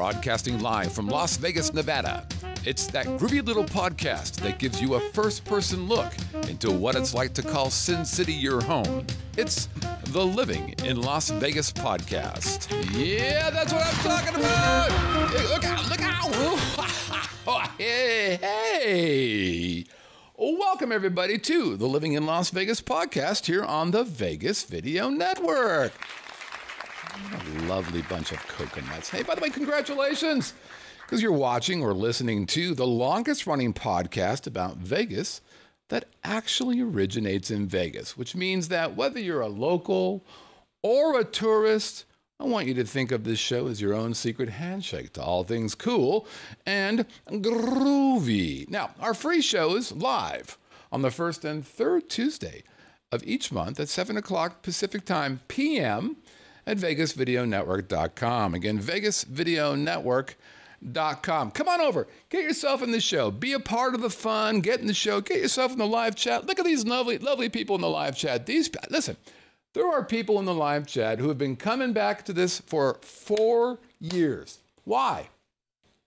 broadcasting live from Las Vegas, Nevada. It's that groovy little podcast that gives you a first-person look into what it's like to call Sin City your home. It's the Living in Las Vegas podcast. Yeah, that's what I'm talking about! Hey, look out, look out! Hey! Welcome, everybody, to the Living in Las Vegas podcast here on the Vegas Video Network. What a lovely bunch of coconuts. Hey, by the way, congratulations, because you're watching or listening to the longest running podcast about Vegas that actually originates in Vegas, which means that whether you're a local or a tourist, I want you to think of this show as your own secret handshake to all things cool and groovy. Now, our free show is live on the first and third Tuesday of each month at 7 o'clock Pacific Time p.m. at VegasVideoNetwork.com. Again, VegasVideoNetwork.com. Come on over. Get yourself in the show. Be a part of the fun. Get in the show. Get yourself in the live chat. Look at these lovely people in the live chat. Listen, there are people in the live chat who have been coming back to this for 4 years. Why?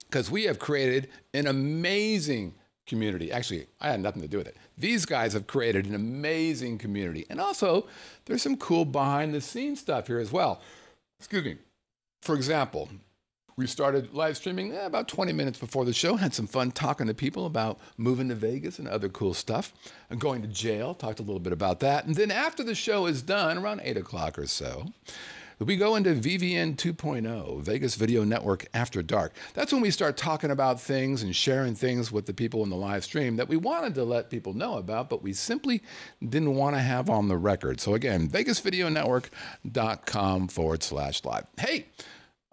Because we have created an amazing community. Actually, I had nothing to do with it. These guys have created an amazing community. And also, there's some cool behind-the-scenes stuff here as well. Excuse me. For example, we started live streaming about 20 minutes before the show, had some fun talking to people about moving to Vegas and other cool stuff, and going to jail, talked a little bit about that. And then after the show is done, around 8 o'clock or so, we go into VVN 2.0, Vegas Video Network After Dark. That's when we start talking about things and sharing things with the people in the live stream that we wanted to let people know about, but we simply didn't want to have on the record. So again, VegasVideoNetwork.com/live. Hey,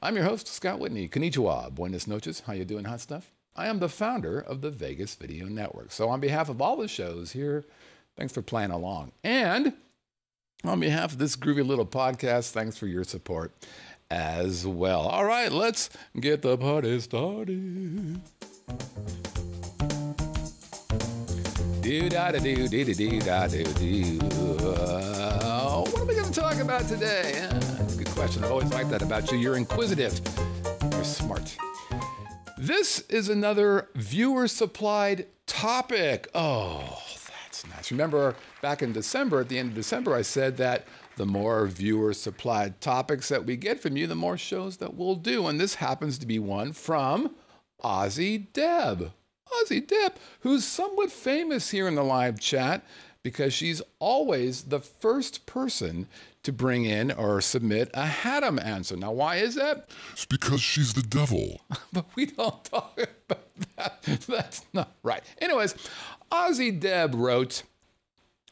I'm your host, Scott Whitney. Konnichiwa, buenas noches. How you doing, hot stuff? I am the founder of the Vegas Video Network. So on behalf of all the shows here, thanks for playing along. And on behalf of this groovy little podcast, thanks for your support as well. All right, let's get the party started. What are we going to talk about today? That's a good question. I always like that about you. You're inquisitive. You're smart. This is another viewer-supplied topic. Oh, that's nice. Remember, back in December, at the end of December, I said that the more viewer-supplied topics that we get from you, the more shows that we'll do. And this happens to be one from Aussie Deb. Aussie Deb, who's somewhat famous here in the live chat because she's always the first person to bring in or submit a Haddam answer. Now, why is that? It's because she's the devil. But we don't talk about that. That's not right. Anyways, Aussie Deb wrote,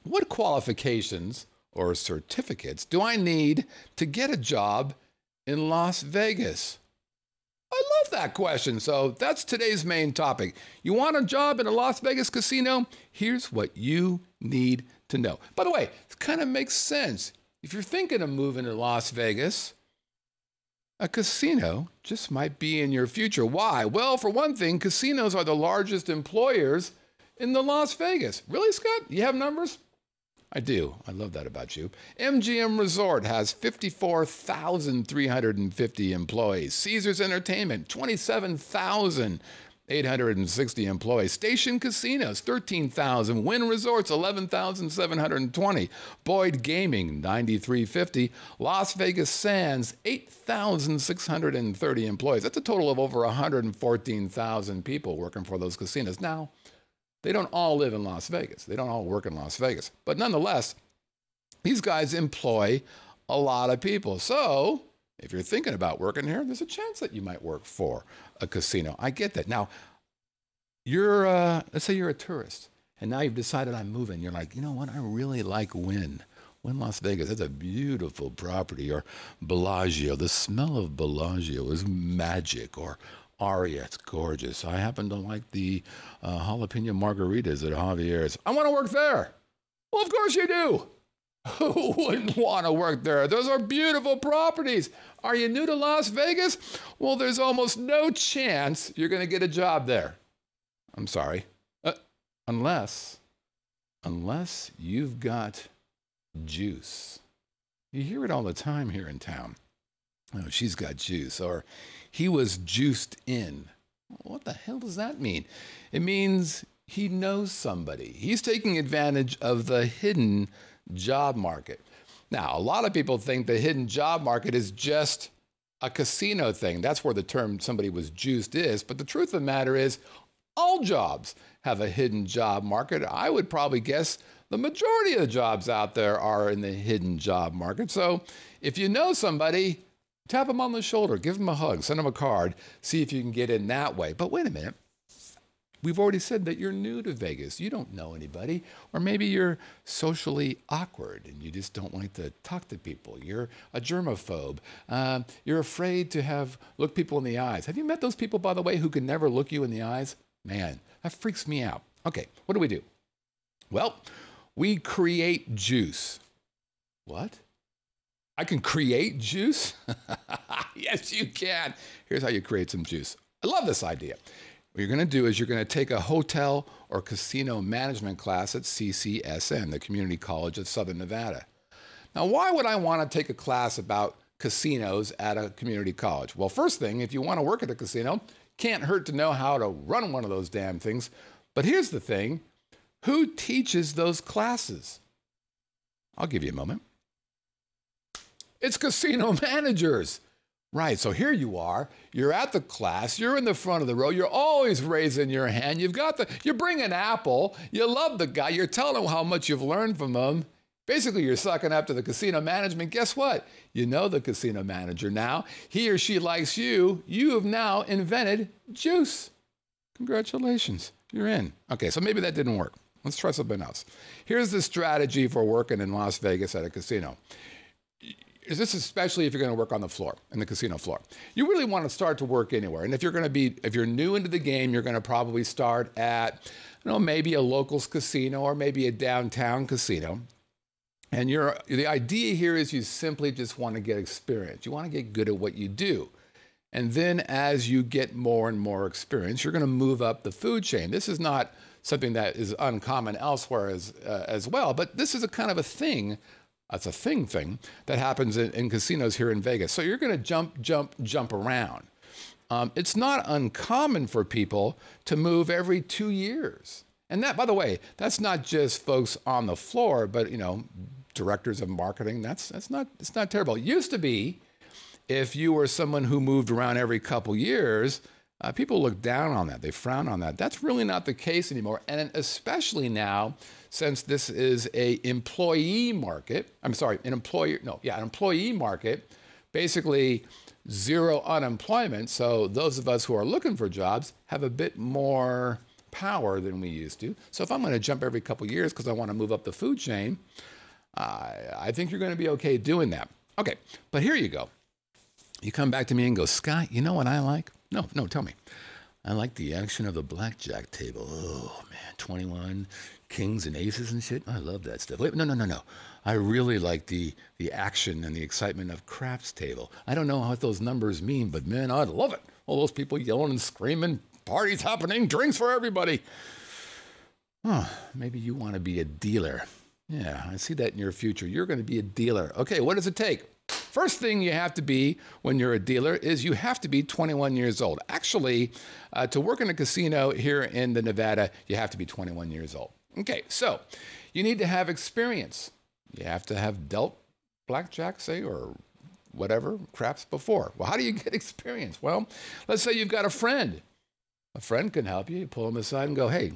what qualifications or certificates do I need to get a job in Las Vegas? I love that question. So that's today's main topic. You want a job in a Las Vegas casino? Here's what you need to know. By the way, it kind of makes sense. If you're thinking of moving to Las Vegas, a casino just might be in your future. Why? Well, for one thing, casinos are the largest employers in the Las Vegas. Really, Scott? You have numbers? I do. I love that about you. MGM Resort has 54,350 employees. Caesars Entertainment, 27,860 employees. Station Casinos, 13,000. Wynn Resorts, 11,720. Boyd Gaming, 9,350. Las Vegas Sands, 8,630 employees. That's a total of over 114,000 people working for those casinos. Now, they don't all live in Las Vegas. They don't all work in Las Vegas. But nonetheless, these guys employ a lot of people. So if you're thinking about working here, there's a chance that you might work for a casino. I get that. Now, let's say you're a tourist, and now you've decided I'm moving. You're like, you know what? I really like Wynn Las Vegas. That's a beautiful property. Or Bellagio. The smell of Bellagio is magic. Or Aria, it's gorgeous. I happen to like the jalapeno margaritas at Javier's. I want to work there. Well, of course you do. Who wouldn't want to work there? Those are beautiful properties. Are you new to Las Vegas? Well, there's almost no chance you're going to get a job there. I'm sorry. Unless you've got juice. You hear it all the time here in town. Oh, she's got juice, or he was juiced in. What the hell does that mean? It means he knows somebody. He's taking advantage of the hidden job market. Now, a lot of people think the hidden job market is just a casino thing. That's where the term somebody was juiced is. But the truth of the matter is, all jobs have a hidden job market. I would probably guess the majority of the jobs out there are in the hidden job market. So if you know somebody, tap them on the shoulder, give them a hug, send them a card, see if you can get in that way. But wait a minute. We've already said that you're new to Vegas. You don't know anybody. Or maybe you're socially awkward and you just don't like to talk to people. You're a germaphobe. You're afraid to look people in the eyes. Have you met those people, by the way, who can never look you in the eyes? Man, that freaks me out. Okay, what do? Well, we create juice. What? I can create juice? Yes, you can. Here's how you create some juice. I love this idea. What you're going to do is you're going to take a hotel or casino management class at CCSN, the Community College of Southern Nevada. Now, why would I want to take a class about casinos at a community college? Well, first thing, if you want to work at a casino, can't hurt to know how to run one of those damn things. But here's the thing. Who teaches those classes? I'll give you a moment. It's casino managers. Right, so here you are, you're at the class, you're in the front of the row, you're always raising your hand, you bring an apple, you love the guy, you're telling him how much you've learned from him. Basically, you're sucking up to the casino management. Guess what? You know the casino manager now. He or she likes you. You have now invented juice. Congratulations, you're in. Okay, so maybe that didn't work. Let's try something else. Here's the strategy for working in Las Vegas at a casino. This is especially if you're going to work on the floor, in the casino floor. You really want to start to work anywhere. And if you're new into the game, you're going to probably start at, maybe a locals casino or maybe a downtown casino. And the idea here is you simply just want to get experience. You want to get good at what you do. And then as you get more and more experience, you're going to move up the food chain. This is not something that is uncommon elsewhere as well, but this is a kind of a thing. That's a thing that happens in casinos here in Vegas. So you're going to jump around. It's not uncommon for people to move every 2 years. And that, by the way, that's not just folks on the floor, but, directors of marketing. It's not terrible. It used to be if you were someone who moved around every couple years, people look down on that. They frown on that. That's really not the case anymore. And especially now, since this is an employee market, an employee market, basically zero unemployment. So those of us who are looking for jobs have a bit more power than we used to. So if I'm going to jump every couple years because I want to move up the food chain, I think you're going to be okay doing that. Okay, but here you go. You come back to me and go, Scott, you know what I like? No, tell me. I like the action of the blackjack table. Oh, man, 21 kings and aces and shit. I love that stuff. Wait, no. I really like the action and the excitement of craps table. I don't know what those numbers mean, but man, I love it. All those people yelling and screaming, parties happening, drinks for everybody. Oh, maybe you want to be a dealer. Yeah, I see that in your future. You're going to be a dealer. Okay, what does it take? First thing you have to be when you're a dealer is you have to be 21 years old. Actually, to work in a casino here in the Nevada, you have to be 21 years old. Okay, so you need to have experience. You have to have dealt blackjack, say, or whatever, craps before. Well, how do you get experience? Well, let's say you've got a friend. A friend can help you. You pull them aside and go, hey,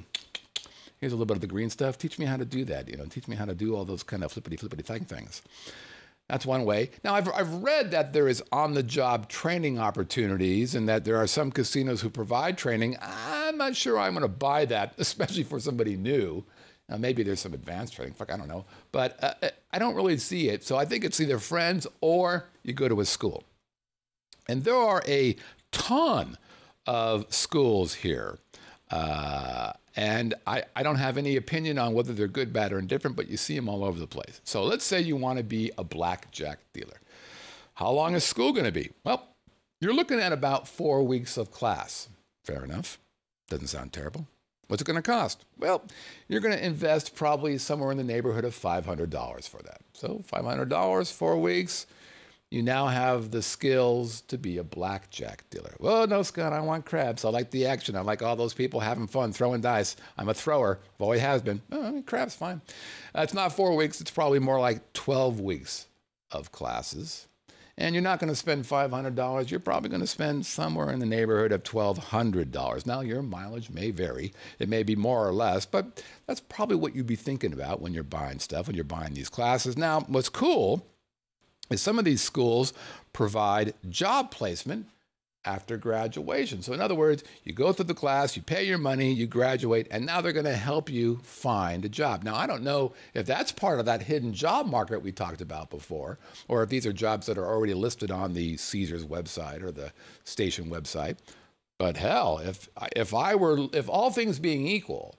here's a little bit of the green stuff. Teach me how to do that. Teach me how to do all those kind of flippity things. That's one way. Now, I've read that there is on-the-job training opportunities and that there are some casinos who provide training. I'm not sure I'm going to buy that, especially for somebody new. Now, maybe there's some advanced training. I don't know. But I don't really see it. So I think it's either friends or you go to a school. And there are a ton of schools here. And I don't have any opinion on whether they're good, bad, or indifferent, but you see them all over the place. So let's say you want to be a blackjack dealer. How long is school going to be? Well, you're looking at about 4 weeks of class. Fair enough. Doesn't sound terrible. What's it going to cost? Well, you're going to invest probably somewhere in the neighborhood of $500 for that. So $500, 4 weeks. you now have the skills to be a blackjack dealer. Well, no, Scott, I want craps. I like the action. I like all those people having fun, throwing dice. I'm a thrower. Always has been. Oh, craps, fine. It's not 4 weeks. It's probably more like 12 weeks of classes. And you're not going to spend $500. You're probably going to spend somewhere in the neighborhood of $1,200. Now, your mileage may vary. It may be more or less, but that's probably what you'd be thinking about when you're buying stuff, when you're buying these classes. Now, what's cool is some of these schools provide job placement after graduation. So in other words, you go through the class, you pay your money, you graduate, and now they're going to help you find a job. Now, I don't know if that's part of that hidden job market we talked about before, or if these are jobs that are already listed on the Caesars website or the station website. But hell, if all things being equal,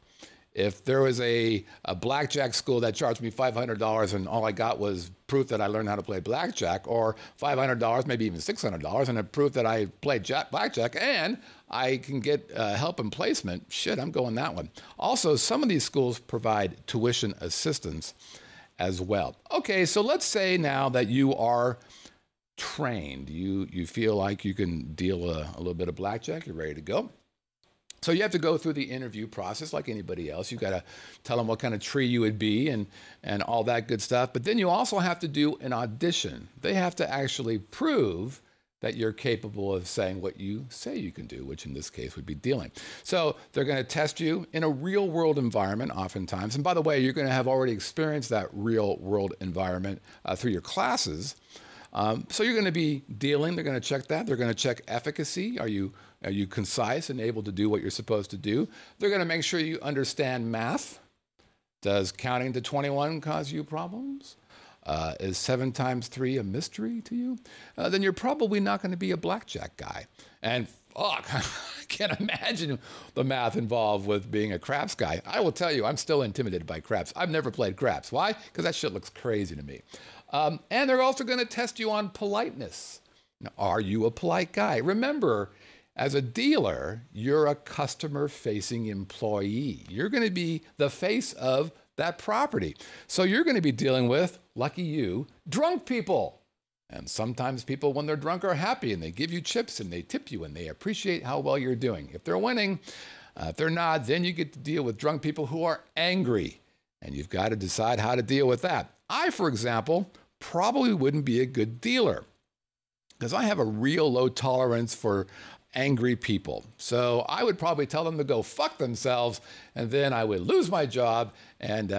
if there was a blackjack school that charged me $500 and all I got was proof that I learned how to play blackjack, or $500, maybe even $600, and a proof that I played blackjack and I can get help and placement, shit, I'm going that one. Also, some of these schools provide tuition assistance as well. Okay, so let's say now that you are trained, you feel like you can deal a little bit of blackjack, you're ready to go. So you have to go through the interview process like anybody else. You've got to tell them what kind of tree you would be and all that good stuff. But then you also have to do an audition. They have to actually prove that you're capable of saying what you say you can do, which in this case would be dealing. So they're going to test you in a real world environment oftentimes. And by the way, you're going to have already experienced that real world environment through your classes. So you're going to be dealing. They're going to check that. They're going to check efficacy. Are you concise and able to do what you're supposed to do? They're going to make sure you understand math. Does counting to 21 cause you problems? Is 7 times 3 a mystery to you? Then you're probably not going to be a blackjack guy. And fuck, I can't imagine the math involved with being a craps guy. I will tell you, I'm still intimidated by craps. I've never played craps. Why? Because that shit looks crazy to me. And they're also going to test you on politeness. Now, are you a polite guy? Remember, as a dealer, you're a customer-facing employee. You're going to be the face of that property. So you're going to be dealing with, lucky you, drunk people. And sometimes people, when they're drunk, are happy and they give you chips and they tip you and they appreciate how well you're doing. If they're winning, if they're not, then you get to deal with drunk people who are angry. And you've got to decide how to deal with that. I, for example, probably wouldn't be a good dealer because I have a real low tolerance for angry people. So I would probably tell them to go fuck themselves, and then I would lose my job and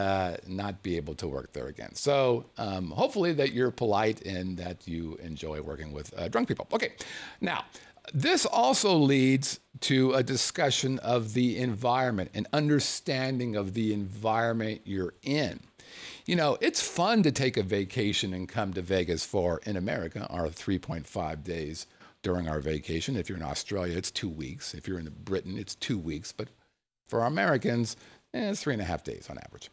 not be able to work there again. So hopefully that you're polite and that you enjoy working with drunk people. Okay, now this also leads to a discussion of the environment, an understanding of the environment you're in. You know, it's fun to take a vacation and come to Vegas for, in America, our 3.5 days during our vacation. If you're in Australia, it's 2 weeks. If you're in Britain, it's 2 weeks. But for Americans, it's 3.5 days on average.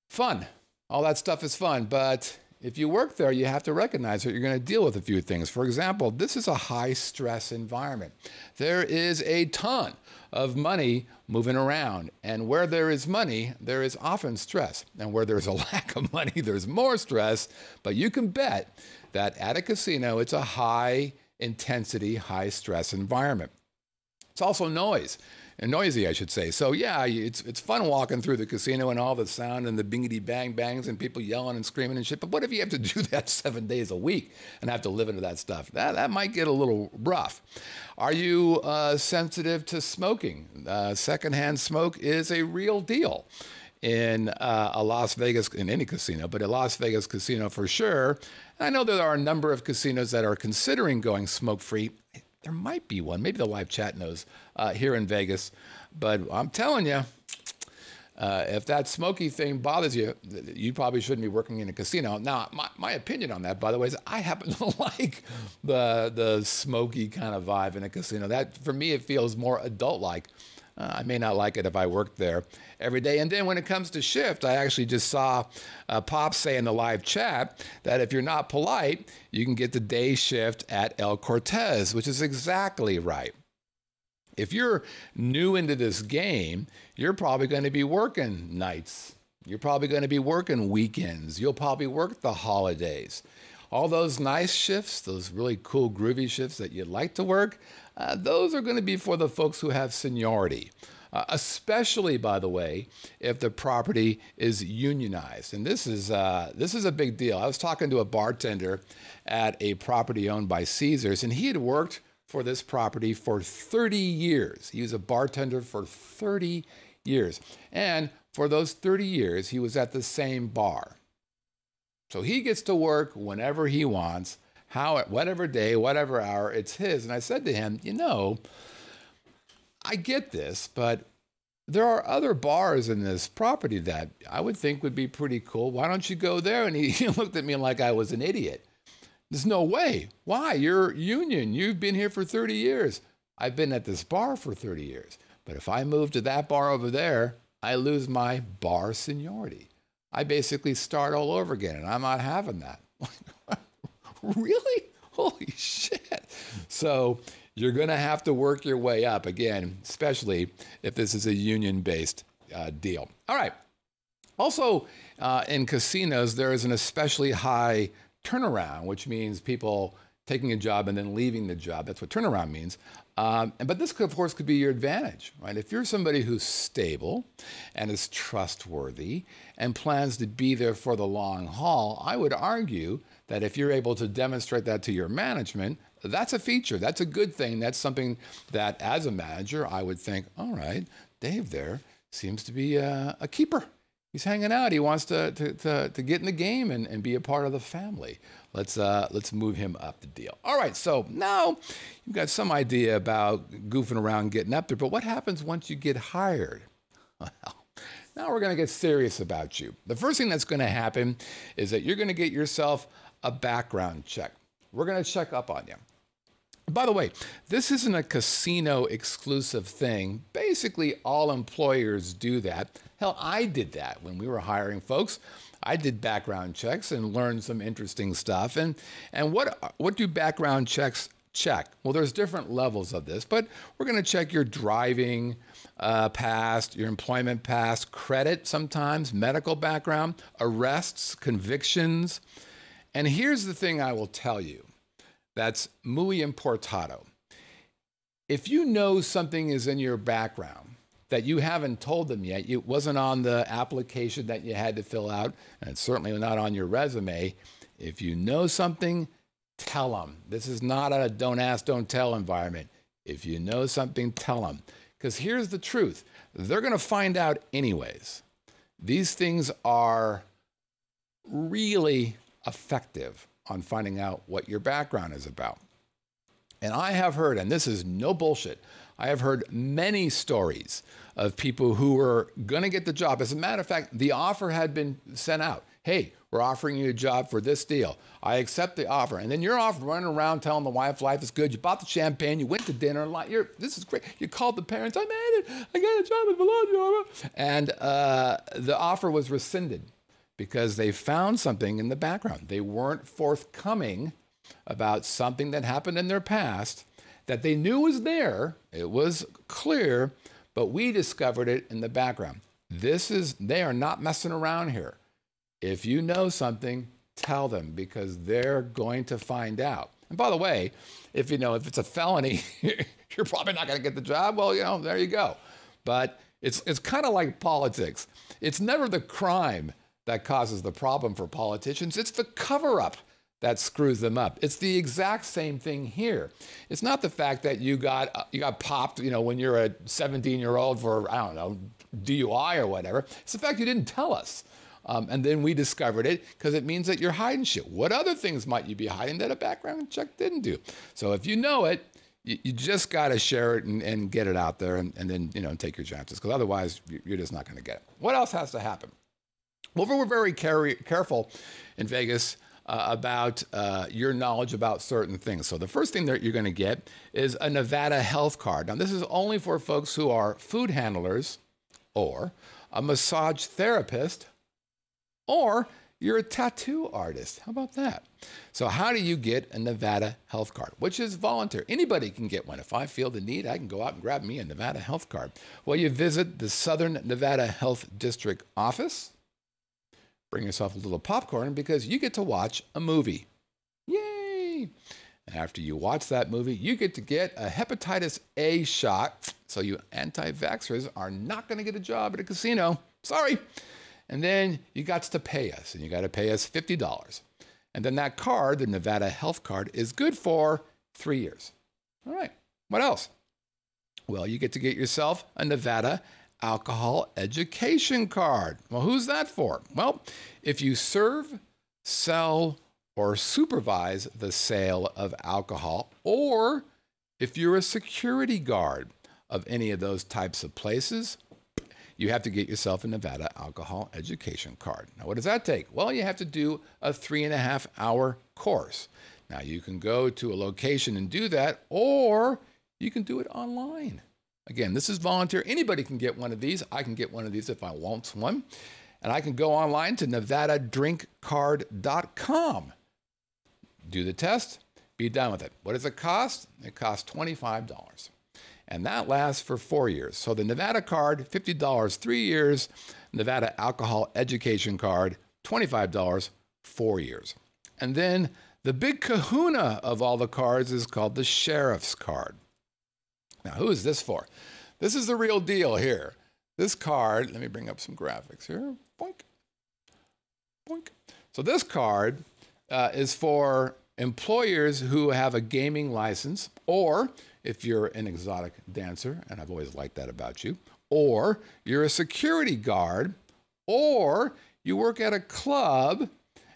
Fun. All that stuff is fun. But if you work there, you have to recognize that you're going to deal with a few things. For example, this is a high-stress environment. There is a ton of money moving around. And where there is money, there is often stress. And where there's a lack of money, there's more stress. But you can bet that at a casino, it's a high-intensity, high-stress environment. It's also noisy, I should say. So yeah, it's fun walking through the casino and all the sound and the bingity bang bangs and people yelling and screaming and shit. But what if you have to do that 7 days a week and have to live into that stuff? That might get a little rough. Are you sensitive to smoking? Secondhand smoke is a real deal in a Las Vegas, in any casino, but a Las Vegas casino for sure. And I know there are a number of casinos that are considering going smoke-free. There might be one, maybe the live chat knows, here in Vegas. But I'm telling you, if that smoky thing bothers you, you probably shouldn't be working in a casino. Now, my opinion on that, by the way, is I happen to like the smoky kind of vibe in a casino. That, for me, it feels more adult-like. I may not like it if I worked there every day. And then when it comes to shift, I actually just saw Pop say in the live chat that if you're not polite, you can get the day shift at El Cortez, which is exactly right. If you're new into this game, you're probably going to be working nights. You're probably going to be working weekends. You'll probably work the holidays. All those nice shifts, those really cool, groovy shifts that you'd like to work, those are going to be for the folks who have seniority. Especially, by the way, if the property is unionized. And this is a big deal. I was talking to a bartender at a property owned by Caesars, and he had worked for this property for 30 years. He was a bartender for 30 years. And for those 30 years, he was at the same bar. So he gets to work whenever he wants, whatever day, whatever hour, it's his. And I said to him, I get this, but there are other bars in this property that I would think would be pretty cool. Why don't you go there? And he looked at me like I was an idiot. There's no way. Why? You're union. You've been here for 30 years. I've been at this bar for 30 years. But if I move to that bar over there, I lose my bar seniority. I basically start all over again, and I'm not having that. Really? Holy shit. So you're going to have to work your way up again, especially if this is a union-based deal. All right. Also, in casinos, there is an especially high turnaround, which means people taking a job and then leaving the job. That's what turnaround means. But this, of course, could be your advantage, right? If you're somebody who's stable and is trustworthy and plans to be there for the long haul, I would argue that if you're able to demonstrate that to your management, that's a feature. That's a good thing. That's something that, as a manager, I would think, all right, Dave there seems to be a keeper. He's hanging out. He wants to get in the game and be a part of the family. Let's move him up the deal. All right, so now you've got some idea about goofing around, getting up there, but what happens once you get hired? Well, now we're going to get serious about you. The first thing that's going to happen is that you're going to get yourself a background check. We're going to check up on you. By the way, this isn't a casino exclusive thing. Basically, all employers do that. Hell, I did that when we were hiring folks. I did background checks and learned some interesting stuff. And what do background checks check? Well, there's different levels of this, but we're going to check your driving past, your employment past, credit sometimes, medical background, arrests, convictions. And here's the thing I will tell you. That's muy importado. If you know something is in your background that you haven't told them yet, it wasn't on the application that you had to fill out, and it's certainly not on your resume, if you know something, tell them. This is not a don't ask, don't tell environment. If you know something, tell them. Because here's the truth. They're going to find out anyways. These things are really effective on finding out what your background is about. And I have heard, and this is no bullshit, I have heard many stories of people who were going to get the job. As a matter of fact, the offer had been sent out. Hey, we're offering you a job for this deal. I accept the offer. And then you're off running around telling the wife life is good. You bought the champagne. You went to dinner. This is great. You called the parents. I made it. I got a job at Bologna. And the offer was rescinded because they found something in the background. They weren't forthcoming about something that happened in their past that they knew was there. It was clear, but we discovered it in the background. They are not messing around here. If you know something, tell them because they're going to find out. And by the way, if it's a felony, you're probably not going to get the job. Well, there you go. But it's kind of like politics. It's never the crime that causes the problem for politicians. It's the cover-up that screws them up. It's the exact same thing here. It's not the fact that you got popped, when you're a 17-year-old for, I don't know, DUI or whatever. It's the fact you didn't tell us. And then we discovered it because it means that you're hiding shit. What other things might you be hiding that a background check didn't do? So if you know it, you just got to share it and get it out there and then, take your chances because otherwise you're just not going to get it. What else has to happen? Well, we're very careful in Vegas about your knowledge about certain things. So the first thing that you're going to get is a Nevada health card. Now, this is only for folks who are food handlers or a massage therapist or you're a tattoo artist. How about that? So how do you get a Nevada health card, which is voluntary? Anybody can get one. If I feel the need, I can go out and grab me a Nevada health card. Well, you visit the Southern Nevada Health District office. Bring yourself a little popcorn because you get to watch a movie. me. After you watch that movie, you get to get a hepatitis A shot. So you anti-vaxxers are not going to get a job at a casino. Sorry. And then you got to pay us, and you got to pay us $50. And then that card, the Nevada health card, is good for 3 years. All right. What else? Well, you get to get yourself a Nevada alcohol education card. Well, who's that for? Well, if you serve, sell, or supervise the sale of alcohol, or if you're a security guard of any of those types of places, you have to get yourself a Nevada alcohol education card. Now, what does that take? Well, you have to do a 3.5-hour course. Now, you can go to a location and do that, or you can do it online. Again, this is volunteer. Anybody can get one of these. I can get one of these if I want one. And I can go online to nevadadrinkcard.com. Do the test, be done with it. What does it cost? It costs $25. And that lasts for 4 years. So the Nevada card, $50, 3 years. Nevada alcohol education card, $25, 4 years. And then the big kahuna of all the cards is called the sheriff's card. Now, who is this for? This is the real deal here. This card, let me bring up some graphics here. Boink, boink. So this card is for employers who have a gaming license, or if you're an exotic dancer, and I've always liked that about you, or you're a security guard, or you work at a club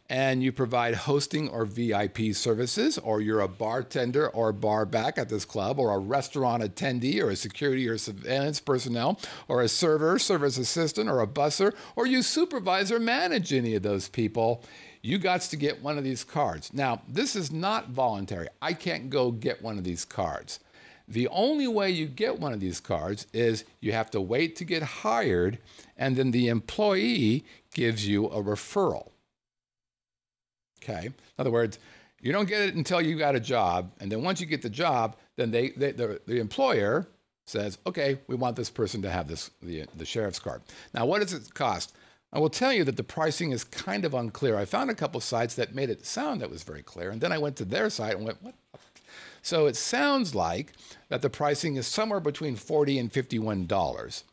and you provide hosting or VIP services, or you're a bartender or bar back at this club, or a restaurant attendee, or a security or surveillance personnel, or a server, service assistant, or a busser, or you supervise or manage any of those people, you got to get one of these cards. Now, this is not voluntary. I can't go get one of these cards. The only way you get one of these cards is you have to wait to get hired, and then the employee gives you a referral. Okay. In other words, you don't get it until you got a job, and then once you get the job, then the employer says, okay, we want this person to have the sheriff's card. Now, what does it cost? I will tell you that the pricing is kind of unclear. I found a couple of sites that made it sound that was very clear, and then I went to their site and went, what? So it sounds like that the pricing is somewhere between $40 and $51,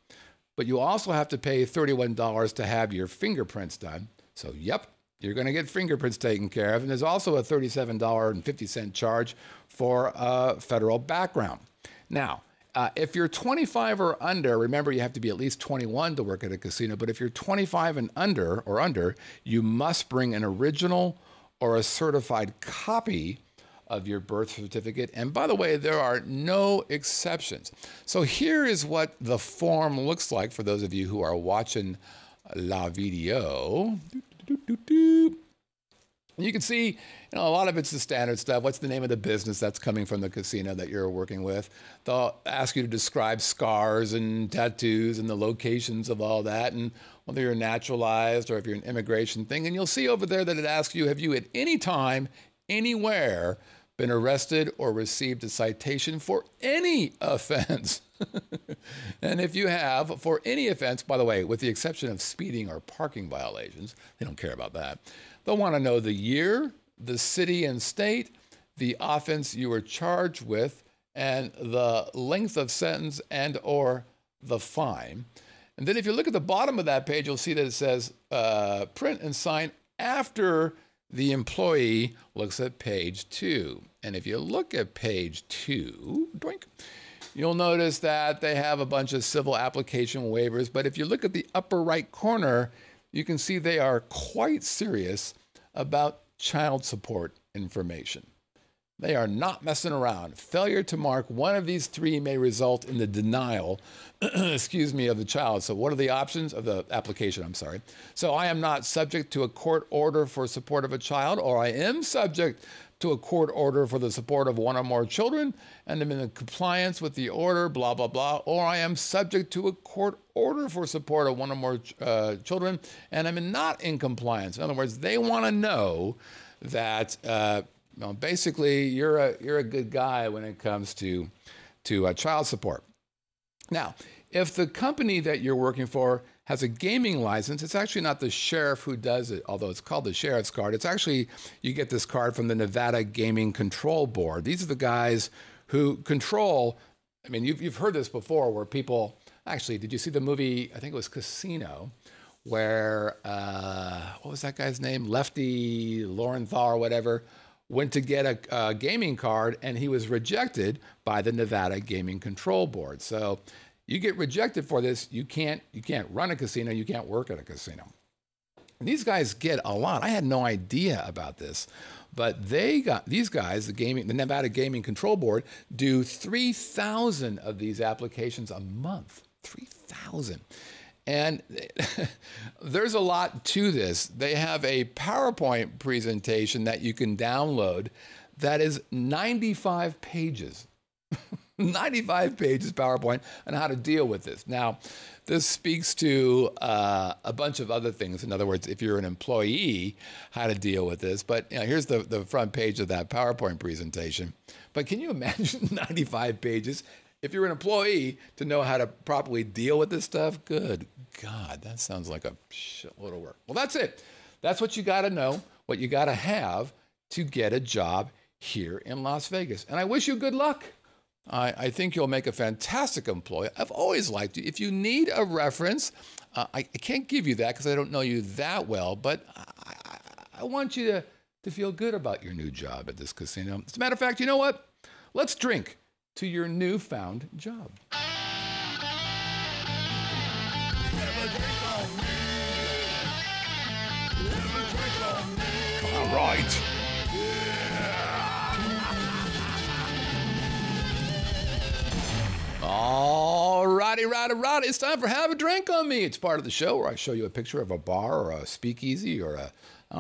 but you also have to pay $31 to have your fingerprints done. So, yep. You're going to get fingerprints taken care of. And there's also a $37.50 charge for a federal background. Now, if you're 25 or under, remember you have to be at least 21 to work at a casino. But if you're 25 and under, you must bring an original or a certified copy of your birth certificate. And by the way, there are no exceptions. So here is what the form looks like for those of you who are watching la video. You can see, a lot of it's the standard stuff. What's the name of the business that's coming from the casino that you're working with? They'll ask you to describe scars and tattoos and the locations of all that, and whether you're naturalized or if you're an immigration thing. And you'll see over there that it asks you, have you at any time, anywhere, been arrested or received a citation for any offense? And if you have, for any offense, by the way, with the exception of speeding or parking violations, they don't care about that. They'll want to know the year, the city and state, the offense you were charged with, and the length of sentence and or the fine. And then if you look at the bottom of that page, you'll see that it says print and sign after the employee looks at page 2. And if you look at page 2, doink, you'll notice that they have a bunch of civil application waivers. But if you look at the upper right corner, you can see they are quite serious about child support information. They are not messing around. Failure to mark one of these 3 may result in the denial, of the child. So what are the options of the application? I'm sorry. So I am not subject to a court order for support of a child, or I am subject to a court order for the support of one or more children, and I'm in compliance with the order, blah, blah, blah, or I am subject to a court order for support of one or more children, and I'm not in compliance. In other words, they want to know that basically you're a good guy when it comes to child support. Now, if the company that you're working for has a gaming license. It's actually not the sheriff who does it, although it's called the sheriff's card. It's actually, you get this card from the Nevada Gaming Control Board. These are the guys who control, I mean, you've heard this before where people, actually, did you see the movie, I think it was Casino, where, what was that guy's name? Lefty Lorenthal or whatever, went to get a gaming card and he was rejected by the Nevada Gaming Control Board. So you get rejected for this, you can't run a casino, you can't work at a casino. And these guys get a lot. I had no idea about this, but these guys, the Nevada Gaming Control Board, do 3,000 of these applications a month. 3,000. And there's a lot to this. They have a PowerPoint presentation that you can download that is 95 pages. 95 pages PowerPoint on how to deal with this. Now, this speaks to a bunch of other things. In other words, if you're an employee, how to deal with this. But here's the front page of that PowerPoint presentation. But can you imagine 95 pages? If you're an employee, to know how to properly deal with this stuff, good God, that sounds like a shitload of work. Well, that's it. That's what you got to know, what you got to have to get a job here in Las Vegas. And I wish you good luck. I think you'll make a fantastic employee. I've always liked you. If you need a reference, I can't give you that because I don't know you that well, but I want you to feel good about your new job at this casino. As a matter of fact, you know what? Let's drink to your newfound job. All right. All righty. It's time for Have a Drink on Me. It's part of the show where I show you a picture of a bar or a speakeasy or a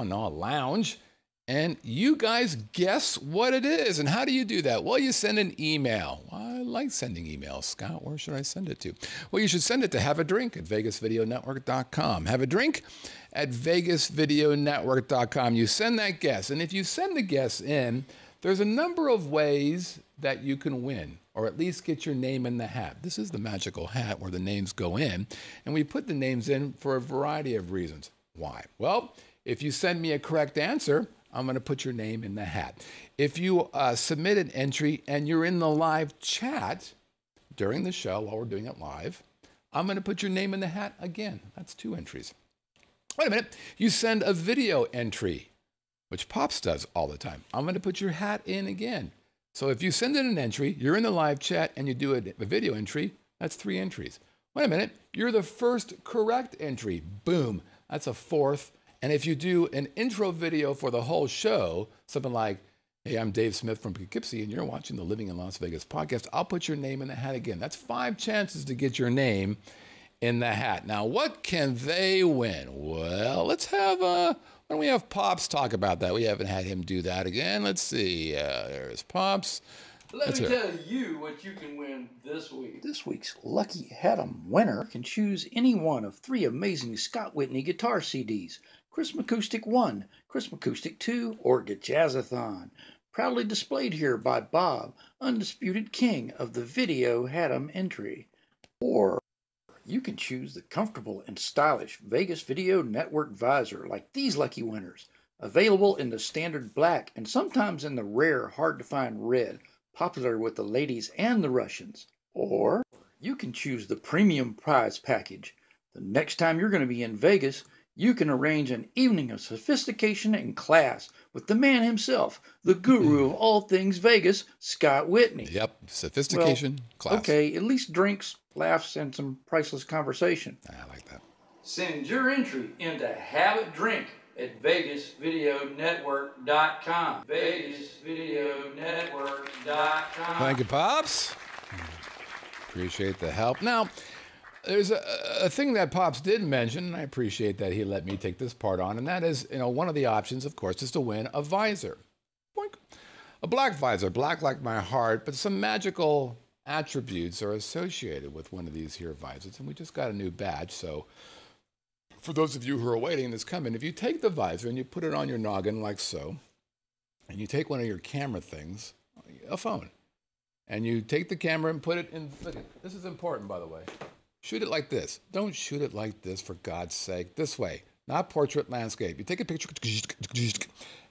lounge. And you guys guess what it is. And how do you do that? Well, you send an email. I like sending emails. Scott, where should I send it to? Well, you should send it to haveadrink@vegasvideonetwork.com. Have a drink at vegasvideonetwork.com. You send that guess. And if you send the guess in, there's a number of ways that you can win, or at least get your name in the hat. This is the magical hat where the names go in. And we put the names in for a variety of reasons. Why? Well, if you send me a correct answer, I'm going to put your name in the hat. If you submit an entry and you're in the live chat during the show while we're doing it live, I'm going to put your name in the hat again. That's 2 entries. Wait a minute. You send a video entry, which Pops does all the time. I'm going to put your hat in again. So if you send in an entry, you're in the live chat, and you do a video entry, that's 3 entries. Wait a minute. You're the first correct entry. Boom. That's a 4th. And if you do an intro video for the whole show, something like, hey, I'm Dave Smith from Poughkeepsie, and you're watching the Living in Las Vegas podcast, I'll put your name in the hat again. That's 5 chances to get your name in the hat. Now, what can they win? Well, let's have, why don't we have Pops talk about that? We haven't had him do that again. Let's see. There's Pops. Let me tell you what you can win this week. This week's Lucky Haddam winner can choose any one of 3 amazing Scott Whitney guitar CDs. Christmas Acoustic 1, Christmas Acoustic 2, or Jazzathon. Proudly displayed here by Bob, undisputed king of the video Haddam entry. Or you can choose the comfortable and stylish Vegas Video Network visor like these lucky winners. Available in the standard black and sometimes in the rare, hard-to-find red, popular with the ladies and the Russians. Or you can choose the premium prize package. The next time you're going to be in Vegas, you can arrange an evening of sophistication and class with the man himself, the guru of all things Vegas, Scott Whitney. Yep, sophistication, class. Okay, at least drinks, laughs, and some priceless conversation. I like that. Send your entry into Have a Drink at vegasvideonetwork.com. vegasvideonetwork.com. Thank you, Pops. Appreciate the help. Now, there's a thing that Pops did mention, and I appreciate that he let me take this part on, and that is, one of the options, of course, is to win a visor. Boink. A black visor, black like my heart, but some magical attributes are associated with one of these here visors, and we just got a new badge, so for those of you who are waiting this coming, if you take the visor and you put it on your noggin like so, and you take one of your camera things, a phone, and you take the camera and put it in, look, this is important, by the way. Shoot it like this. Don't shoot it like this, for God's sake. This way, not portrait landscape. You take a picture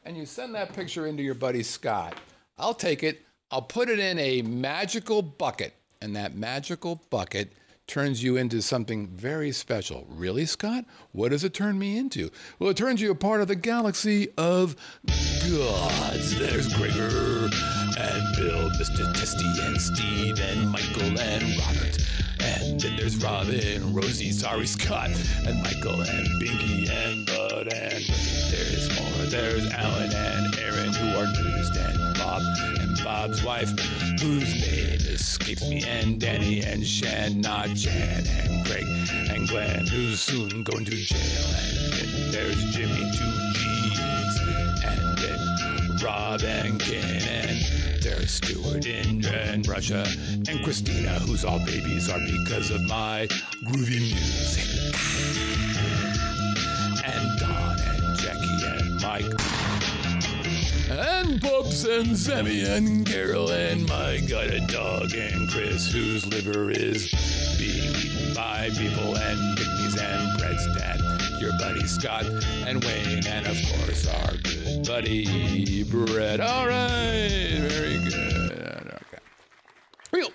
and you send that picture into your buddy Scott. I'll take it. I'll put it in a magical bucket, and that magical bucket turns you into something very special. Really, Scott? What does it turn me into? Well, it turns you a part of the galaxy of gods. There's Gregor and Bill, Mr. Testy and Steve and Michael and Robert. And then there's Robin, Rosie, sorry, Scott, and Michael and Binky and Bud. And there's more. There's Alan and Aaron, who are news, and Bob and Bob's wife, whose name escapes me, and Danny and Shan, not Jan, and Greg and Glenn, who's soon going to jail. And then there's Jimmy, 2Gs, and then Rob and Ken, and there's Stuart in Russia, and Christina, whose all babies are because of my groovy music. And Don and Jackie and Mike, and Bubs and Sammy and Carol, and my got a dog, and Chris, whose liver is being eaten by people, and Whitney's and Brett's dad, your buddy Scott and Wayne, and of course our good buddy Brett. All right, very good. Okay. Real.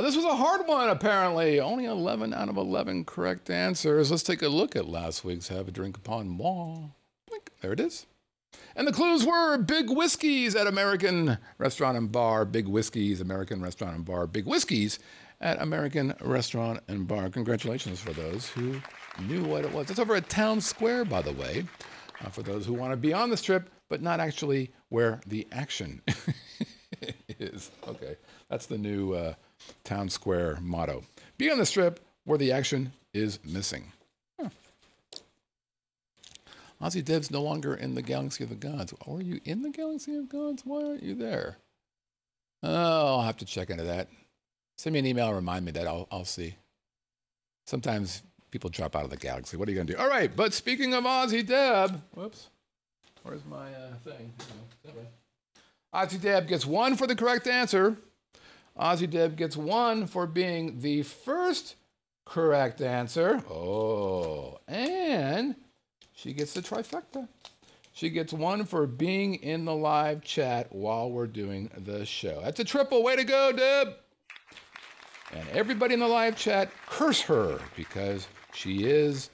This was a hard one, apparently. Only 11 out of 11 correct answers. Let's take a look at last week's Have a Drink Upon Moi. Blink. There it is. And the clues were Big Whiskeys at American Restaurant and Bar. Big Whiskeys, American Restaurant and Bar. Big Whiskeys at American Restaurant and Bar. Congratulations for those who knew what it was. It's over at Town Square, by the way, for those who want to be on the strip, but not actually where the action is. Okay, that's the new Town Square motto. Be on the strip where the action is missing. Huh. Ozzy Dev's no longer in the Galaxy of the Gods. Are you in the Galaxy of Gods? Why aren't you there? Oh, I'll have to check into that. Send me an email and remind me that I'll see. Sometimes people drop out of the galaxy. What are you going to do? All right, but speaking of Ozzy Deb, whoops, where's my thing? Ozzy Deb gets 1 for the correct answer. Ozzy Deb gets 1 for being the first correct answer. Oh, and she gets the trifecta. She gets 1 for being in the live chat while we're doing the show. That's a triple. Way to go, Deb. And everybody in the live chat, curse her, because she is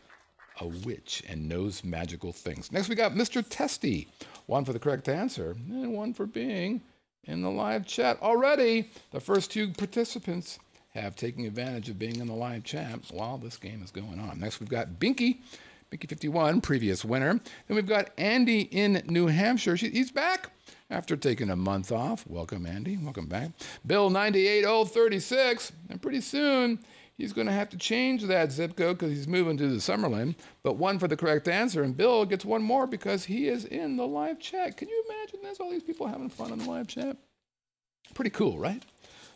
a witch and knows magical things. Next, we got Mr. Testy. 1 for the correct answer, and 1 for being in the live chat. Already, the first 2 participants have taken advantage of being in the live chat while this game is going on. Next, we've got Binky. Binky 51, previous winner. Then we've got Andy in New Hampshire. He's back after taking a month off. Welcome, Andy. Welcome back. Bill 98036. And pretty soon, he's going to have to change that zip code because he's moving to the Summerlin. But 1 for the correct answer. And Bill gets 1 more because he is in the live chat. Can you imagine this? All these people having fun in the live chat. Pretty cool, right?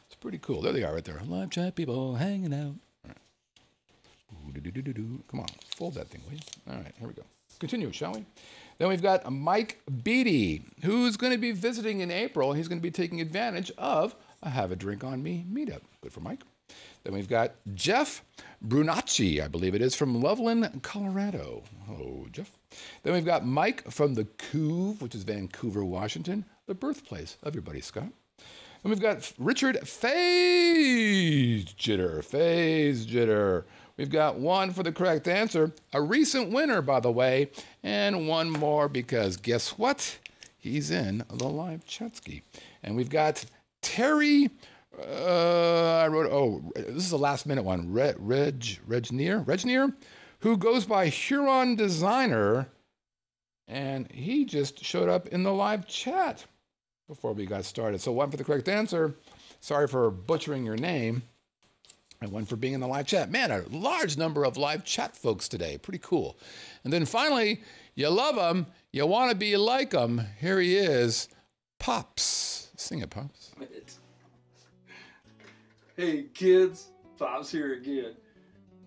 It's pretty cool. There they are right there. Live chat people hanging out. Come on, fold that thing, will you? All right, here we go. Continue, shall we? Then we've got Mike Beatty, who's going to be visiting in April. He's going to be taking advantage of a Have a Drink on Me meetup. Good for Mike. Then we've got Jeff Brunacci, I believe it is, from Loveland, Colorado. Hello, Jeff. Then we've got Mike from the Couve, which is Vancouver, Washington, the birthplace of your buddy Scott. And we've got Richard Phase Jitter. We've got 1 for the correct answer, a recent winner, by the way, and 1 more because guess what? He's in the live chatski. And we've got Terry, this is a last minute one, Regnier, who goes by Huron Designer, and he just showed up in the live chat before we got started. So 1 for the correct answer. Sorry for butchering your name. And 1 for being in the live chat. Man, a large number of live chat folks today. Pretty cool. And then finally, you love him, you want to be like him. Here he is, Pops. Sing it, Pops. Hey kids, Pops here again.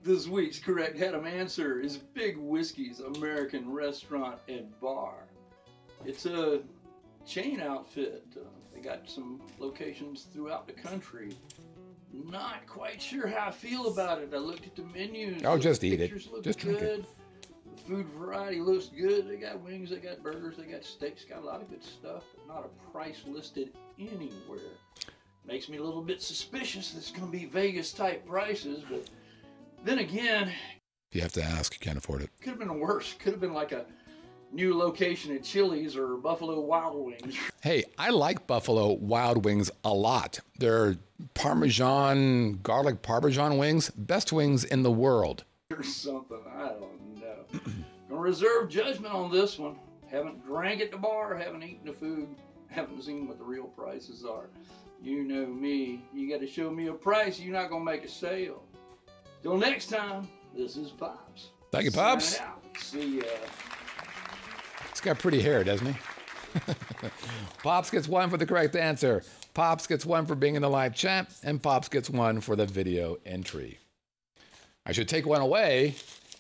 This week's correct Head'em answer is Big Whiskey's American Restaurant and Bar. It's a chain outfit. They got some locations throughout the country. Not quite sure how I feel about it. I looked at the menus. Oh, just the eat it. pictures look Just drink good. it. The food variety looks good. They got wings, they got burgers, they got steaks, got a lot of good stuff, but not a price listed anywhere. Makes me a little bit suspicious that it's going to be Vegas type prices, but then again, You have to ask. You can't afford it. could have been worse. Could have been like a new location at Chili's or Buffalo Wild Wings. Hey, I like Buffalo Wild Wings a lot. They're Parmesan, garlic Parmesan wings. Best wings in the world. Or something. I don't know. Gonna reserve judgment on this one. Haven't drank at the bar, haven't eaten the food, haven't seen what the real prices are. You know me. You got to show me a price. You're not gonna make a sale. Till next time, this is Pops. Thank you, Pops. Signing out. See ya. He's got pretty hair, doesn't he? Pops gets 1 for the correct answer. Pops gets 1 for being in the live chat, and Pops gets 1 for the video entry. I should take 1 away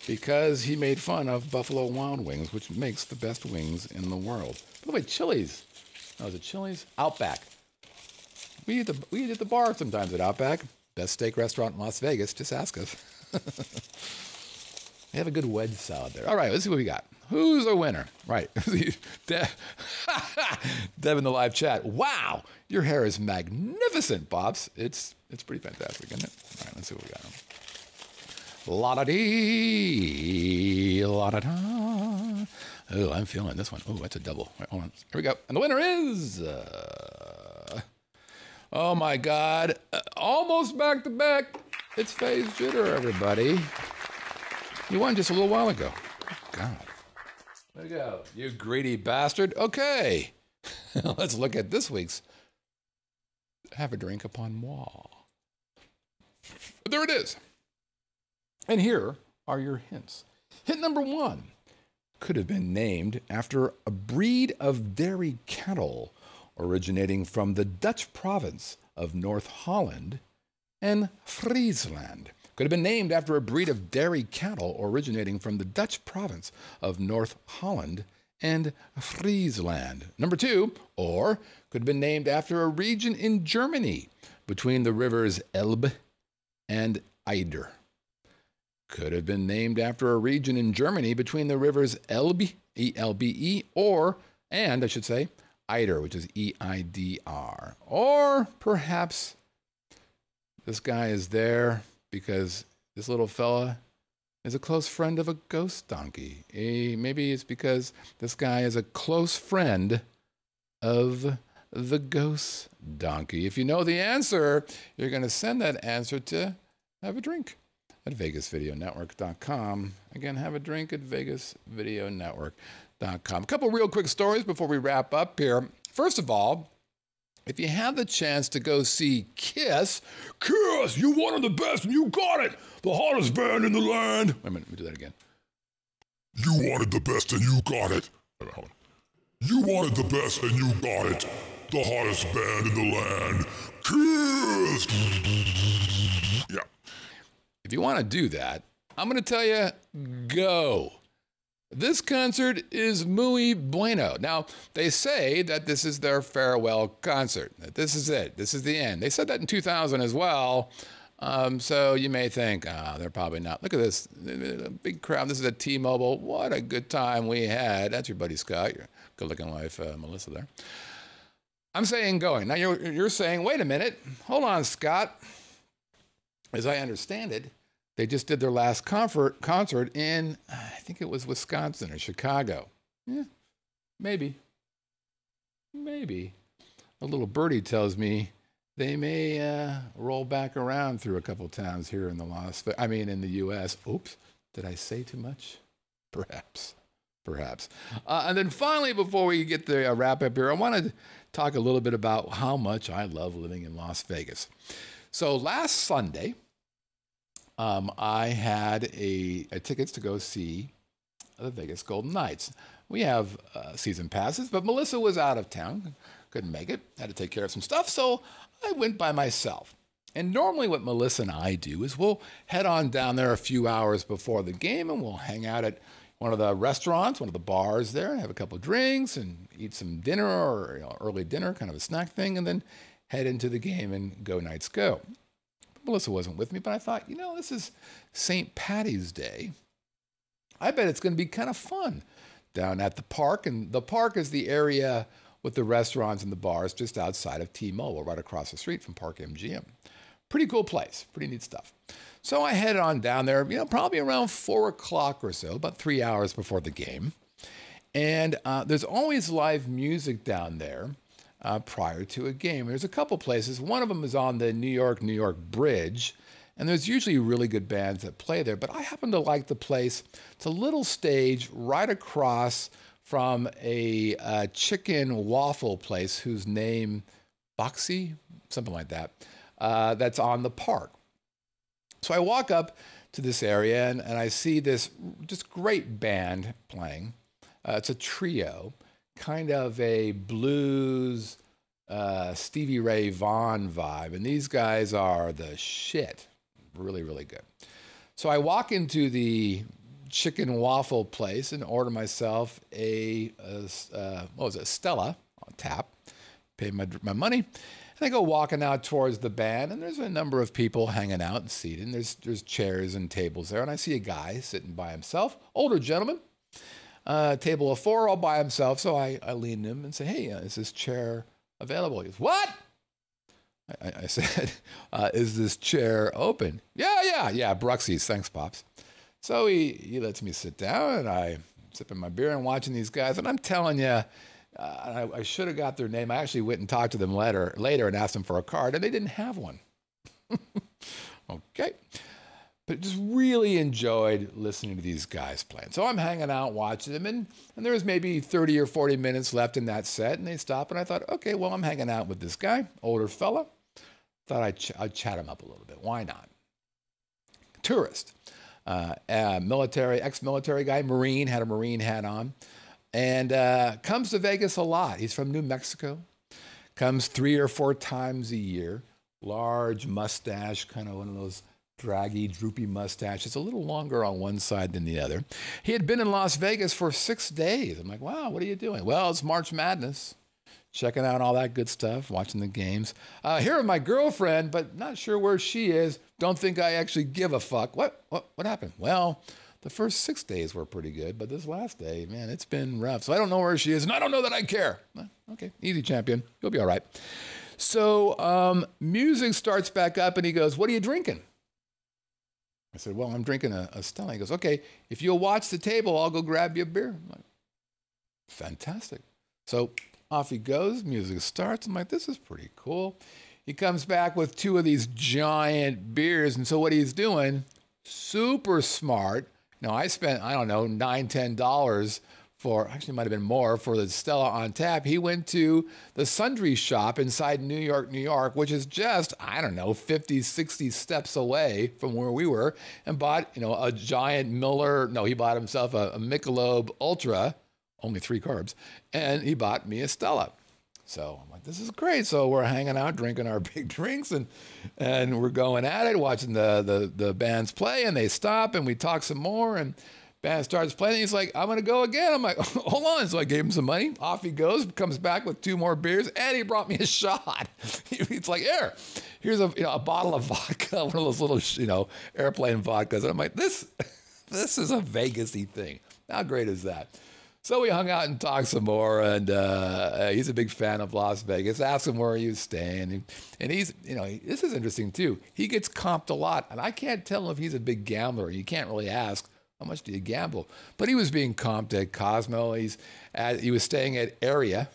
because he made fun of Buffalo Wild Wings, which makes the best wings in the world. By the way, Chili's. Oh, is it Chili's? Outback. We eat at the bar sometimes at Outback. Best steak restaurant in Las Vegas. Just ask us. They have a good wedge salad there. All right, let's see what we got. Who's a winner? Right. Deb in the live chat. Wow, your hair is magnificent, Pops. It's pretty fantastic, isn't it? All right, let's see what we got. La-da-dee, la-da-da. Oh, I'm feeling this one. Oh, that's a double. Right, hold on. Here we go. And the winner is... oh, my God. Almost back-to-back. It's Phase Jitter, everybody. You won just a little while ago. God. There you go. You greedy bastard. Okay. Let's look at this week's Have a Drink Upon Moi. There it is. And here are your hints. Hint number 1 could have been named after a breed of dairy cattle originating from the Dutch province of North Holland and Friesland. Could have been named after a breed of dairy cattle originating from the Dutch province of North Holland and Friesland. Number 2, or could have been named after a region in Germany between the rivers Elbe and Eider. Could have been named after a region in Germany between the rivers Elbe, E-L-B-E, and I should say, Eider, which is E-I-D-R. Or perhaps this guy is there because this little fella is a close friend of a ghost donkey. Maybe it's because this guy is a close friend of the ghost donkey. If you know the answer, you're going to send that answer to Have a Drink at VegasVideoNetwork.com. Again, have a drink at VegasVideoNetwork.com. A couple real quick stories before we wrap up here. First of all, if you have the chance to go see Kiss, you wanted the best and you got it. The hottest band in the land. Wait a minute, let me do that again. You wanted the best and you got it. Wait, hold on. You wanted the best and you got it. The hottest band in the land. Kiss! Yeah. If you want to do that, I'm going to tell you, go. This concert is muy bueno. Now, they say that this is their farewell concert, that this is it, this is the end. They said that in 2000 as well, so you may think, they're probably not. Look at this, big crowd. This is at T-Mobile. What a good time we had. That's your buddy Scott, your good-looking wife, Melissa there. I'm saying going. Now, you're saying, wait a minute, hold on, Scott. As I understand it, they just did their last concert in, I think it was Wisconsin or Chicago. Yeah, maybe. A little birdie tells me they may roll back around through a couple towns here in in the U.S. Oops, did I say too much? Perhaps. And then finally, before we get the wrap up here, I want to talk a little bit about how much I love living in Las Vegas. So last Sunday, I had a tickets to go see the Vegas Golden Knights. We have season passes, but Melissa was out of town, couldn't make it, had to take care of some stuff, so I went by myself. And normally what Melissa and I do is we'll head on down there a few hours before the game, and we'll hang out at one of the restaurants, one of the bars there, and have a couple of drinks and eat some dinner or early dinner, kind of a snack thing, and then head into the game and go Knights go. Melissa wasn't with me, but I thought, this is St. Patty's Day. I bet it's going to be kind of fun down at the park. And the park is the area with the restaurants and the bars just outside of T-Mobile, right across the street from Park MGM. Pretty cool place, pretty neat stuff. So I headed on down there, probably around 4 o'clock or so, about 3 hours before the game. And there's always live music down there prior to a game. There's a couple places. One of them is on the New York Bridge. And there's usually really good bands that play there. But I happen to like the place. It's a little stage right across from a chicken waffle place whose name, Boxy, something like that, that's on the park. So I walk up to this area and I see this just great band playing. It's a trio, kind of a blues, Stevie Ray Vaughan vibe. And these guys are the shit. Really, really good. So I walk into the chicken waffle place and order myself a Stella on tap, pay my money. And I go walking out towards the band, and there's a number of people hanging out and seated. And there's chairs and tables there. And I see a guy sitting by himself, older gentleman, table of 4, all by himself. So I lean to him and say, hey, is this chair available? He goes, what? I said, is this chair open? Yeah, Bruxies, thanks, Pops. So he lets me sit down, and I'm sipping my beer and watching these guys. And I'm telling you, I should have got their name. I actually went and talked to them later and asked them for a card, and they didn't have one. Okay. But just really enjoyed listening to these guys playing. So I'm hanging out, watching them, and there was maybe 30 or 40 minutes left in that set, and they stopped, and I thought, okay, well, I'm hanging out with this guy, older fella. Thought I'd chat him up a little bit. Why not? Tourist. Military, ex-military guy, Marine, had a Marine hat on, and comes to Vegas a lot. He's from New Mexico. Comes 3 or 4 times a year. Large mustache, kind of one of those draggy, droopy mustaches, a little longer on one side than the other. He had been in Las Vegas for 6 days. I'm like, wow, what are you doing? Well, it's March Madness. Checking out all that good stuff, watching the games. Here with my girlfriend, but not sure where she is. Don't think I actually give a fuck. What happened? Well, the first 6 days were pretty good, but this last day, man, it's been rough. So I don't know where she is, and I don't know that I care. Okay, easy, champion. You'll be all right. So music starts back up, and he goes, what are you drinking? I said, well, I'm drinking a Stella. He goes, okay, if you'll watch the table, I'll go grab you a beer. I'm like, fantastic. So off he goes, music starts. I'm like, this is pretty cool. He comes back with 2 of these giant beers. And so what he's doing, super smart. I spent, I don't know, $9, $10 for, actually might have been more, for the Stella on tap. He went to the Sundry shop inside New York, which is just, I don't know, 50, 60 steps away from where we were, and bought, a giant Miller. No, he bought himself a Michelob Ultra, only 3 carbs, and he bought me a Stella. So I'm like, this is great. So we're hanging out, drinking our big drinks, and we're going at it, watching the bands play, and they stop, and we talk some more, and band starts playing. He's like, I'm going to go again. I'm like, hold on. So I gave him some money. Off he goes, comes back with 2 more beers, and he brought me a shot. He's like, here's a bottle of vodka, one of those little, airplane vodkas. And I'm like, this is a Vegas-y thing. How great is that? So we hung out and talked some more, and he's a big fan of Las Vegas. Asked him where he was staying, and he's, this is interesting too. He gets comped a lot, and I can't tell him if he's a big gambler. You can't really ask, how much do you gamble? But he was being comped at Cosmo. He was staying at Aria.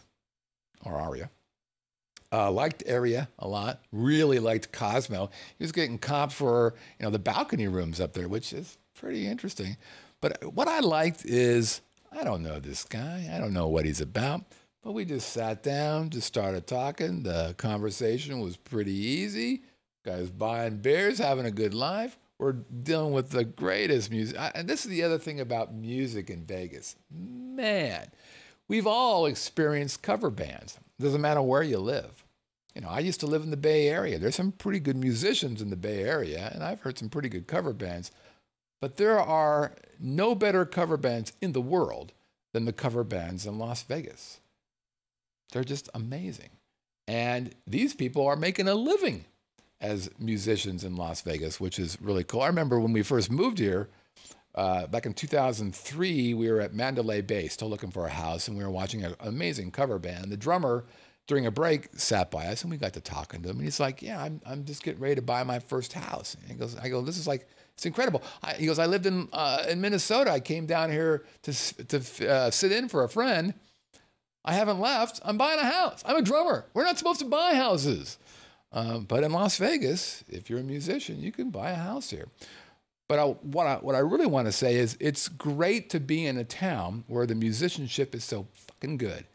Liked Area a lot. Really liked Cosmo. He was getting comped for, the balcony rooms up there, which is pretty interesting. But what I liked is, I don't know this guy. I don't know what he's about. But we just sat down, just started talking. The conversation was pretty easy. Guys buying beers, having a good life. We're dealing with the greatest music. And this is the other thing about music in Vegas. Man, we've all experienced cover bands. It doesn't matter where you live. I used to live in the Bay Area. There's some pretty good musicians in the Bay Area, and I've heard some pretty good cover bands. But there are no better cover bands in the world than the cover bands in Las Vegas. They're just amazing. And these people are making a living as musicians in Las Vegas, which is really cool. I remember when we first moved here, back in 2003, we were at Mandalay Bay, still looking for a house, and we were watching an amazing cover band. The drummer, during a break, sat by us, and we got to talking to him. And he's like, "Yeah, I'm just getting ready to buy my first house." And I go, "This is like, it's incredible." He goes, "I lived in Minnesota. I came down here to sit in for a friend. I haven't left. I'm buying a house. I'm a drummer. We're not supposed to buy houses, but in Las Vegas, if you're a musician, you can buy a house here." But what I really want to say is, it's great to be in a town where the musicianship is so fucking good,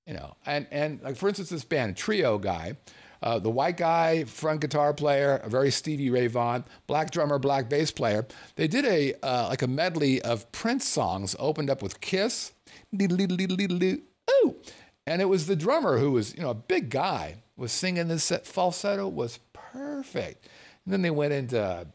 you know. And like, for instance, this band, Trio guy, the white guy, front guitar player, a very Stevie Ray Vaughan, black drummer, black bass player. They did like a medley of Prince songs, opened up with Kiss, ooh, and it was the drummer, who was, you know, a big guy, was singing this falsetto, was perfect. And then they went into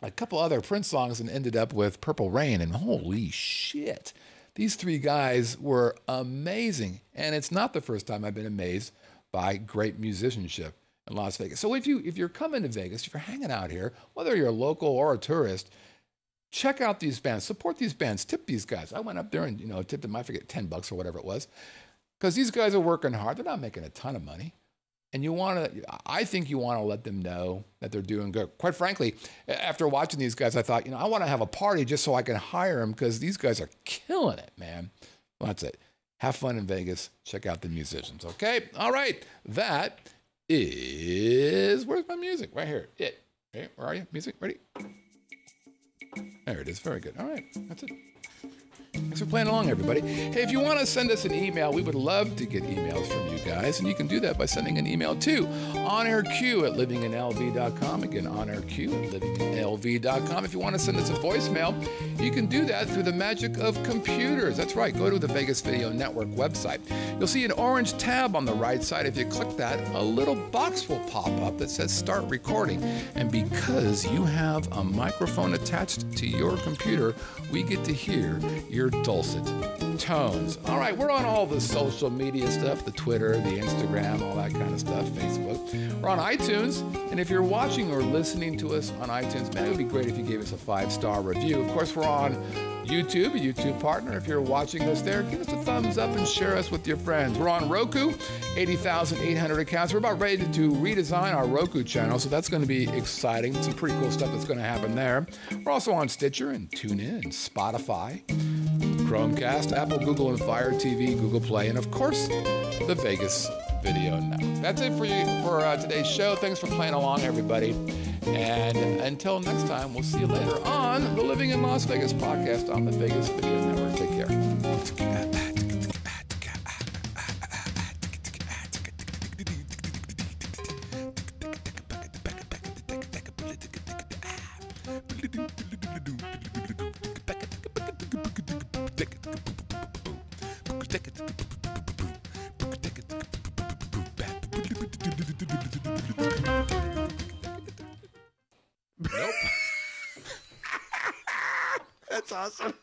a couple other Prince songs and ended up with Purple Rain, and holy shit, these three guys were amazing. And it's not the first time I've been amazed by great musicianship in Las Vegas. So if you're coming to Vegas, if you're hanging out here, whether you're a local or a tourist, check out these bands, support these bands, tip these guys. I went up there and, you know, tipped them, I forget, $10 or whatever it was, because these guys are working hard. They're not making a ton of money. And I think you want to let them know that they're doing good. Quite frankly, after watching these guys, I thought, you know, I want to have a party just so I can hire them, because these guys are killing it, man. Well, that's it. Have fun in Vegas. Check out the musicians, okay? All right. That is, where's my music? Right here. Okay, where are you? Music, ready? There it is. Very good. All right. That's it. Thanks for playing along, everybody. Hey, if you want to send us an email, we would love to get emails from you guys, and you can do that by sending an email to onairq@livinginlv.com. Again, onairq@livinginlv.com. If you want to send us a voicemail, you can do that through the magic of computers. That's right. Go to the Vegas Video Network website. You'll see an orange tab on the right side. If you click that, a little box will pop up that says Start Recording. And because you have a microphone attached to your computer, we get to hear your dulcet tones. All right, we're on all the social media stuff, the Twitter, the Instagram, all that kind of stuff, Facebook. We're on iTunes, and if you're watching or listening to us on iTunes, man, it would be great if you gave us a 5-star review. Of course, we're on YouTube, a YouTube partner. If you're watching us there, give us a thumbs up and share us with your friends. We're on Roku, 80,800 accounts. We're about ready to redesign our Roku channel, so that's going to be exciting. Some pretty cool stuff that's going to happen there. We're also on Stitcher and TuneIn and Spotify, Chromecast, Apple, Google, and Fire TV, Google Play, and of course, the Vegas Video Network. That's it for you for today's show. Thanks for playing along, everybody. And until next time, we'll see you later on the Living in Las Vegas podcast on the Vegas Video Network. Take care. Nope. That's awesome.